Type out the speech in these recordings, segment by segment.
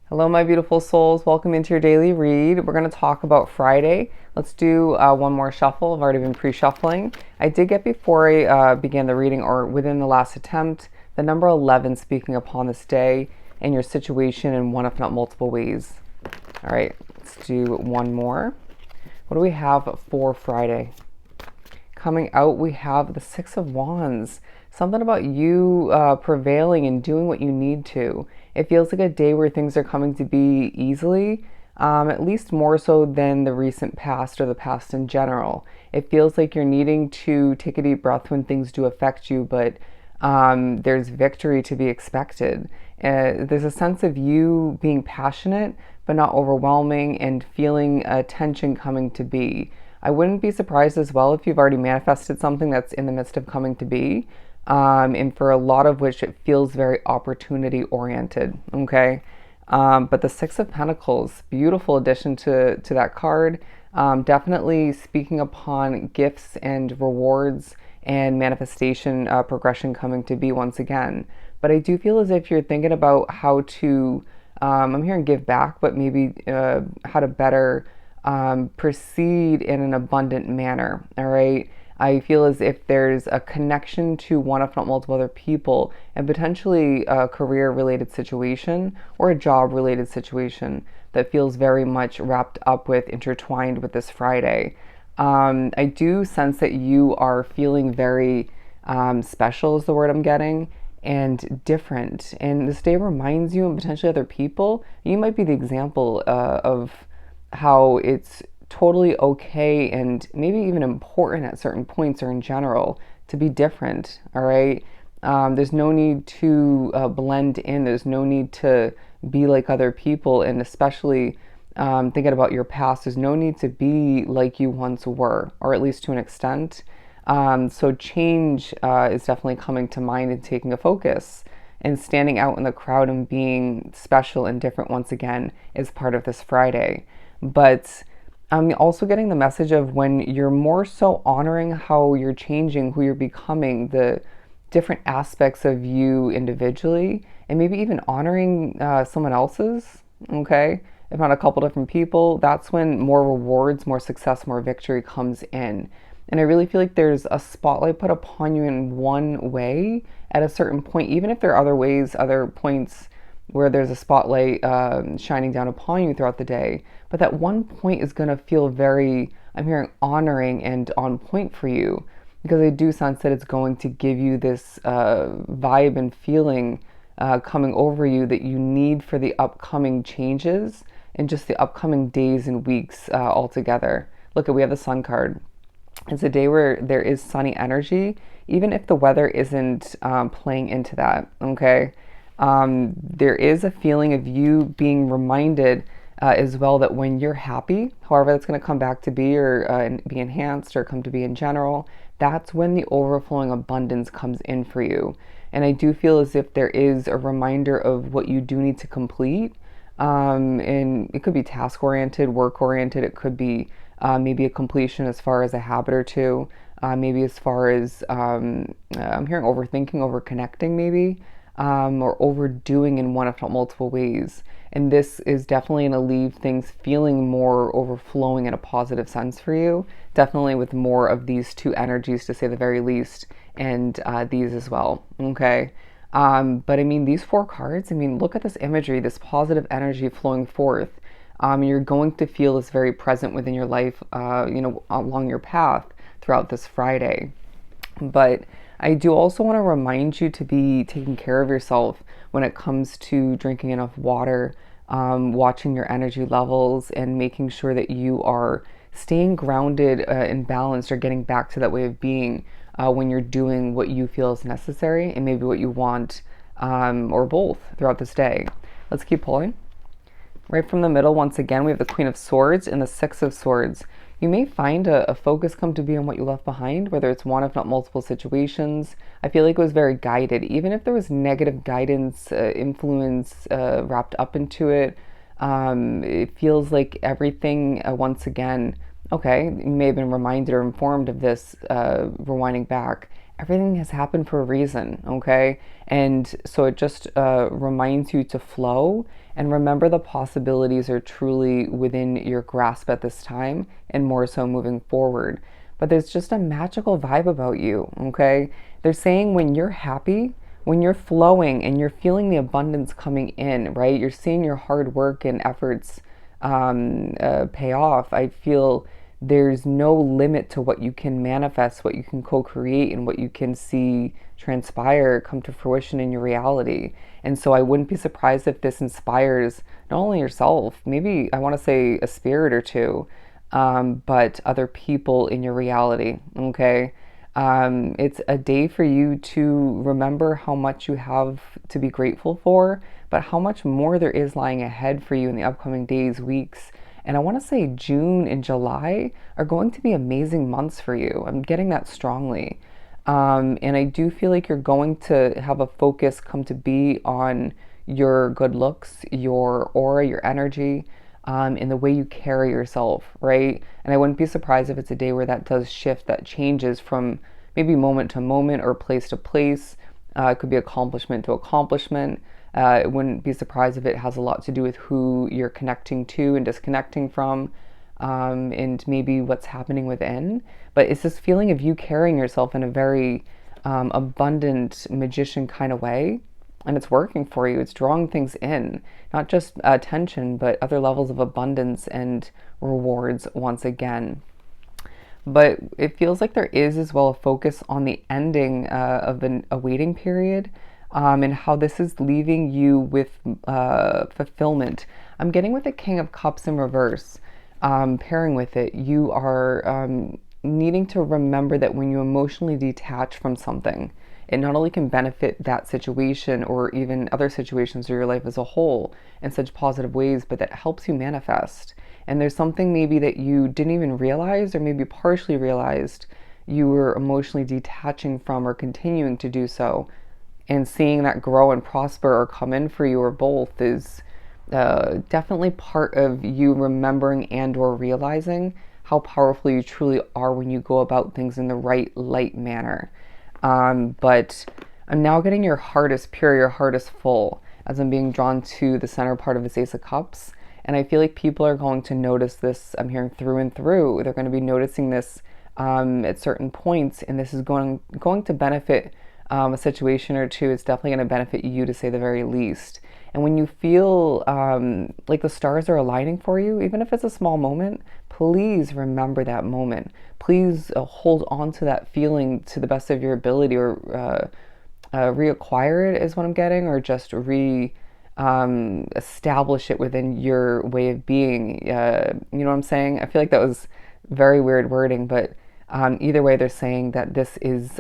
Hello, my beautiful souls. Welcome into your daily read. We're going to talk about Friday. Let's do one more shuffle. I've already been pre-shuffling. I did get before I began the reading, or within the last attempt, the number 11 speaking upon this day and your situation in one, if not multiple ways. All right, let's do one more. What do we have for Friday? Coming out, we have the Six of Wands. Something about you prevailing and doing what you need to. It feels like a day where things are coming to be easily, at least more so than the recent past or the past in general. It feels like you're needing to take a deep breath when things do affect you, but there's victory to be expected. There's a sense of you being passionate, but not overwhelming, and feeling a tension coming to be. I wouldn't be surprised as well if you've already manifested something that's in the midst of coming to be. And for a lot of which it feels very opportunity oriented. Okay. But the Six of Pentacles, beautiful addition to that card. Definitely speaking upon gifts and rewards and manifestation progression coming to be once again. But I do feel as if you're thinking about how to, I'm hearing give back, but maybe how to better proceed in an abundant manner. All right. I feel as if there's a connection to one, if not multiple other people, and potentially a career related situation or a job related situation that feels very much wrapped up with, intertwined with this Friday. I do sense that you are feeling very special, is the word I'm getting, and different. And this day reminds you, and potentially other people, you might be the example of how it's totally okay and maybe even important at certain points or in general to be different. All right. There's no need to blend in. There's no need to be like other people. And especially thinking about your past, there's no need to be like you once were, or at least to an extent. So change is definitely coming to mind and taking a focus. And standing out in the crowd and being special and different once again is part of this Friday. But I'm also getting the message of when you're more so honoring how you're changing, who you're becoming, the different aspects of you individually, and maybe even honoring someone else's, okay? If not a couple different people, that's when more rewards, more success, more victory comes in. And I really feel like there's a spotlight put upon you in one way at a certain point, even if there are other ways, other points where there's a spotlight shining down upon you throughout the day. But that one point is going to feel very, I'm hearing, honoring and on point for you, because I do sense that it's going to give you this vibe and feeling coming over you that you need for the upcoming changes and just the upcoming days and weeks altogether. Look, we have the Sun card. It's a day where there is sunny energy, even if the weather isn't playing into that, okay? There is a feeling of you being reminded as well that when you're happy, however that's going to come back to be or be enhanced or come to be in general, that's when the overflowing abundance comes in for you. And I do feel as if there is a reminder of what you do need to complete. And it could be task oriented, work oriented. It could be maybe a completion as far as a habit or two. Maybe as far as I'm hearing overthinking, overconnecting, maybe. Or overdoing in one, if not multiple ways. And this is definitely going to leave things feeling more overflowing in a positive sense for you. Definitely with more of these two energies, to say the very least, and these as well. Okay. But I mean, these four cards, I mean, look at this imagery, this positive energy flowing forth. You're going to feel this very present within your life, along your path throughout this Friday. But I do also want to remind you to be taking care of yourself when it comes to drinking enough water, watching your energy levels, and making sure that you are staying grounded and balanced, or getting back to that way of being when you're doing what you feel is necessary and maybe what you want, or both throughout this day. Let's keep pulling. Right from the middle, once again, we have the Queen of Swords and the Six of Swords. You may find a focus come to be on what you left behind, whether it's one, if not multiple situations. I feel like it was very guided, even if there was negative guidance, influence wrapped up into it. It feels like everything, once again, okay, you may have been reminded or informed of this, rewinding back. Everything has happened for a reason, okay? And so it just reminds you to flow And remember, the possibilities are truly within your grasp at this time, and more so moving forward. But there's just a magical vibe about you, okay? They're saying when you're happy, when you're flowing and you're feeling the abundance coming in, right? You're seeing your hard work and efforts pay off. I feel there's no limit to what you can manifest, what you can co create, and what you can see transpire come to fruition in your reality. And so I wouldn't be surprised if this inspires not only yourself, maybe I want to say a spirit or two, but other people in your reality. Okay. It's a day for you to remember how much you have to be grateful for, but how much more there is lying ahead for you in the upcoming days, weeks. And I want to say June and July are going to be amazing months for you. I'm getting that strongly. And I do feel like you're going to have a focus come to be on your good looks, your aura, your energy, in the way you carry yourself, right? And I wouldn't be surprised if it's a day where that does shift, that changes from maybe moment to moment or place to place. It could be accomplishment to accomplishment. It wouldn't be surprised if it has a lot to do with who you're connecting to and disconnecting from, and maybe what's happening within. But it's this feeling of you carrying yourself in a very abundant magician kind of way. And it's working for you. It's drawing things in, not just attention, but other levels of abundance and rewards once again. But it feels like there is as well a focus on the ending of a waiting period, and how this is leaving you with fulfillment. I'm getting with the King of Cups in reverse, pairing with it. You are needing to remember that when you emotionally detach from something, it not only can benefit that situation or even other situations or your life as a whole in such positive ways, but that helps you manifest. And there's something maybe that you didn't even realize, or maybe partially realized, you were emotionally detaching from or continuing to do so. And seeing that grow and prosper or come in for you, or both, is definitely part of you remembering and or realizing how powerful you truly are when you go about things in the right light manner. But I'm now getting your heart is pure, your heart is full, as I'm being drawn to the center part of this Ace of Cups. And I feel like people are going to notice this. I'm hearing through and through. They're going to be noticing this at certain points, and this is going to benefit a situation or two. It's definitely going to benefit you, to say the very least. And when you feel like the stars are aligning for you, even if it's a small moment, please remember that moment. Please hold on to that feeling to the best of your ability, or reacquire it is what I'm getting, or just establish it within your way of being. You know what I'm saying? I feel like that was very weird wording, but either way, they're saying that this is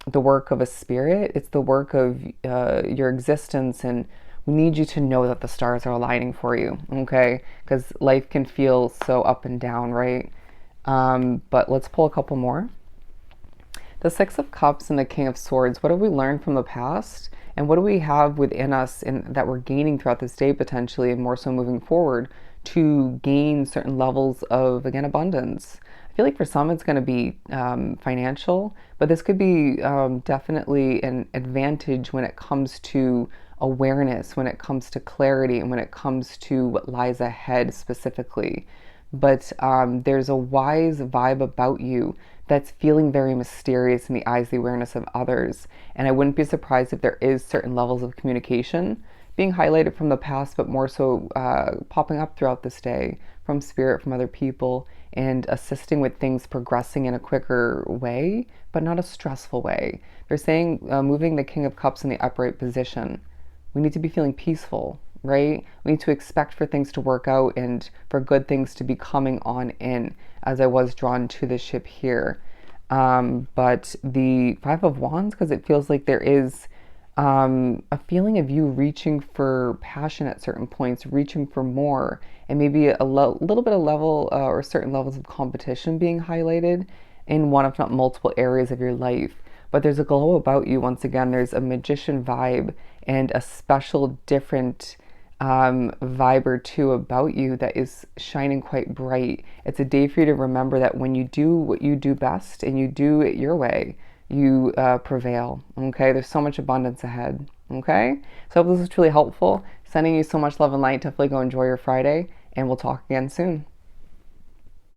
the work of a spirit. It's the work of your existence, and we need you to know that the stars are aligning for you, okay? Because life can feel so up and down, right? But let's pull a couple more. The Six of Cups and the King of Swords. What have we learned from the past? And what do we have within us that we're gaining throughout this day, potentially, and more so moving forward, to gain certain levels of, again, abundance? I feel like for some it's going to be financial, but this could be definitely an advantage when it comes to awareness, when it comes to clarity, and when it comes to what lies ahead specifically. But there's a wise vibe about you that's feeling very mysterious in the eyes, the awareness of others. And I wouldn't be surprised if there is certain levels of communication being highlighted from the past, but more so popping up throughout this day from spirit, from other people, and assisting with things progressing in a quicker way, but not a stressful way. They're saying moving the King of Cups in the upright position. We need to be feeling peaceful, right? We need to expect for things to work out and for good things to be coming on in, as I was drawn to the ship here. But the Five of Wands, because it feels like there is a feeling of you reaching for passion at certain points, reaching for more, and maybe a little bit of level or certain levels of competition being highlighted in one, if not multiple areas of your life. But there's a glow about you. Once again, there's a magician vibe and a special, different vibe or two about you that is shining quite bright. It's a day for you to remember that when you do what you do best and you do it your way, you prevail. Okay, there's so much abundance ahead. Okay, so I hope this was truly helpful. Sending you so much love and light. Definitely go enjoy your Friday, and we'll talk again soon.